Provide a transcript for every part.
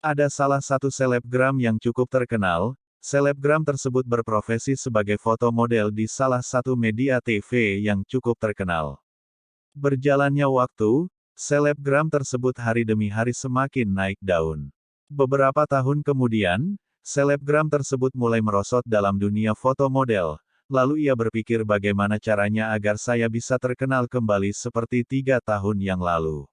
Ada salah satu selebgram yang cukup terkenal. Selebgram tersebut berprofesi sebagai foto model di salah satu media TV yang cukup terkenal. Berjalannya waktu, selebgram tersebut hari demi hari semakin naik daun. Beberapa tahun kemudian, selebgram tersebut mulai merosot dalam dunia foto model. Lalu ia berpikir bagaimana caranya agar saya bisa terkenal kembali seperti 3 tahun yang lalu.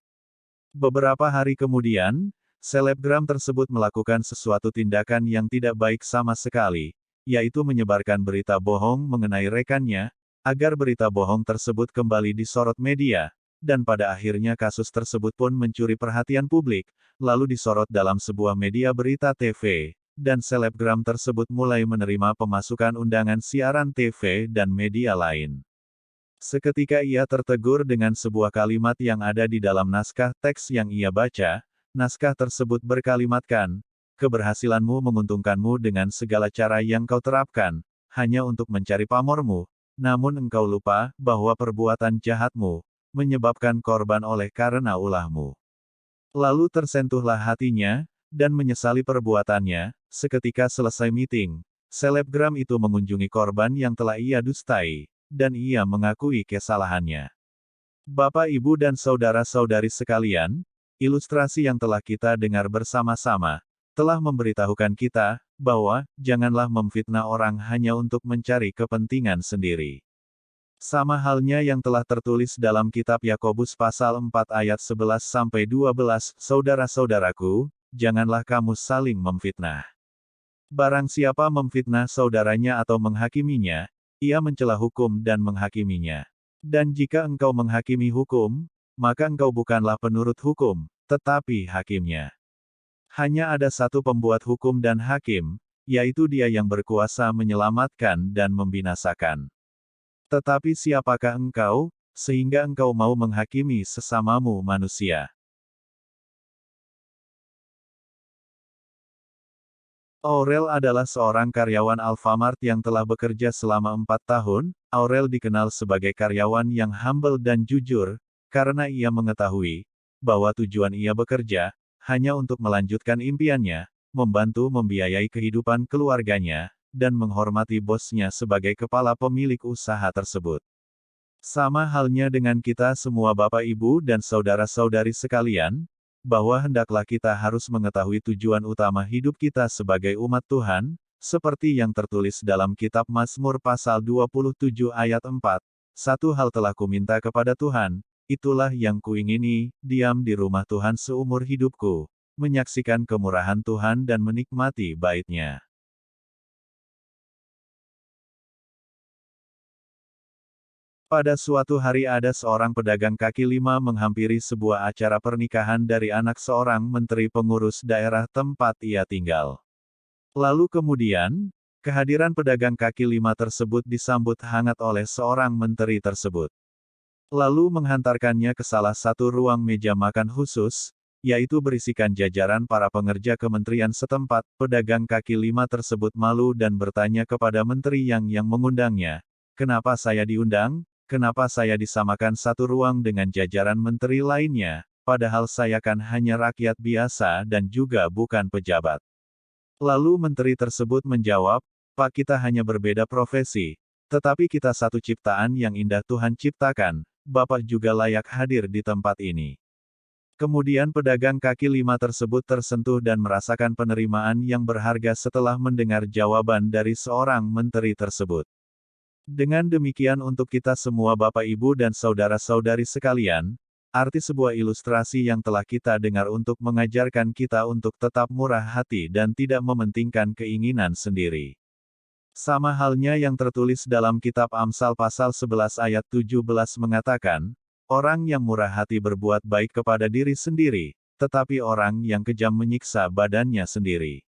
Beberapa hari kemudian, selebgram tersebut melakukan sesuatu tindakan yang tidak baik sama sekali, yaitu menyebarkan berita bohong mengenai rekannya, agar berita bohong tersebut kembali disorot media, dan pada akhirnya kasus tersebut pun mencuri perhatian publik, lalu disorot dalam sebuah media berita TV, dan selebgram tersebut mulai menerima pemasukan undangan siaran TV dan media lain. Seketika ia tertegur dengan sebuah kalimat yang ada di dalam naskah teks yang ia baca. Naskah tersebut berkalimatkan, keberhasilanmu menguntungkanmu dengan segala cara yang kau terapkan, hanya untuk mencari pamormu, namun engkau lupa, bahwa perbuatan jahatmu, menyebabkan korban oleh karena ulahmu. Lalu tersentuhlah hatinya, dan menyesali perbuatannya. Seketika selesai meeting, selebgram itu mengunjungi korban yang telah ia dustai, dan ia mengakui kesalahannya. Bapak Ibu dan saudara-saudari sekalian, ilustrasi yang telah kita dengar bersama-sama, telah memberitahukan kita, bahwa, janganlah memfitnah orang hanya untuk mencari kepentingan sendiri. Sama halnya yang telah tertulis dalam kitab Yakobus pasal 4 ayat 11-12, saudara-saudaraku, janganlah kamu saling memfitnah. Barang siapa memfitnah saudaranya atau menghakiminya, ia mencela hukum dan menghakiminya. Dan jika engkau menghakimi hukum, maka engkau bukanlah penurut hukum, tetapi hakimnya. Hanya ada satu pembuat hukum dan hakim, yaitu Dia yang berkuasa menyelamatkan dan membinasakan. Tetapi siapakah engkau, sehingga engkau mau menghakimi sesamamu manusia? Aurel adalah seorang karyawan Alfamart yang telah bekerja selama 4 tahun. Aurel dikenal sebagai karyawan yang humble dan jujur, karena ia mengetahui bahwa tujuan ia bekerja hanya untuk melanjutkan impiannya, membantu membiayai kehidupan keluarganya, dan menghormati bosnya sebagai kepala pemilik usaha tersebut. Sama halnya dengan kita semua Bapak Ibu dan saudara-saudari sekalian, bahwa hendaklah kita harus mengetahui tujuan utama hidup kita sebagai umat Tuhan, seperti yang tertulis dalam kitab Mazmur pasal 27 ayat 4. Satu hal telah kuminta kepada Tuhan, itulah yang kuingini, diam di rumah Tuhan seumur hidupku, menyaksikan kemurahan Tuhan dan menikmati bait-Nya. Pada suatu hari ada seorang pedagang kaki lima menghampiri sebuah acara pernikahan dari anak seorang menteri pengurus daerah tempat ia tinggal. Lalu kemudian, kehadiran pedagang kaki lima tersebut disambut hangat oleh seorang menteri tersebut. Lalu menghantarkannya ke salah satu ruang meja makan khusus, yaitu berisikan jajaran para pengerja kementerian setempat. Pedagang kaki lima tersebut malu dan bertanya kepada menteri yang mengundangnya, "Kenapa saya diundang? Kenapa saya disamakan satu ruang dengan jajaran menteri lainnya, padahal saya kan hanya rakyat biasa dan juga bukan pejabat?" Lalu menteri tersebut menjawab, "Pak, kita hanya berbeda profesi, tetapi kita satu ciptaan yang indah Tuhan ciptakan, Bapak juga layak hadir di tempat ini." Kemudian pedagang kaki lima tersebut tersentuh dan merasakan penerimaan yang berharga setelah mendengar jawaban dari seorang menteri tersebut. Dengan demikian untuk kita semua Bapak Ibu dan saudara-saudari sekalian, arti sebuah ilustrasi yang telah kita dengar untuk mengajarkan kita untuk tetap murah hati dan tidak mementingkan keinginan sendiri. Sama halnya yang tertulis dalam kitab Amsal pasal 11 ayat 17 mengatakan, orang yang murah hati berbuat baik kepada diri sendiri, tetapi orang yang kejam menyiksa badannya sendiri.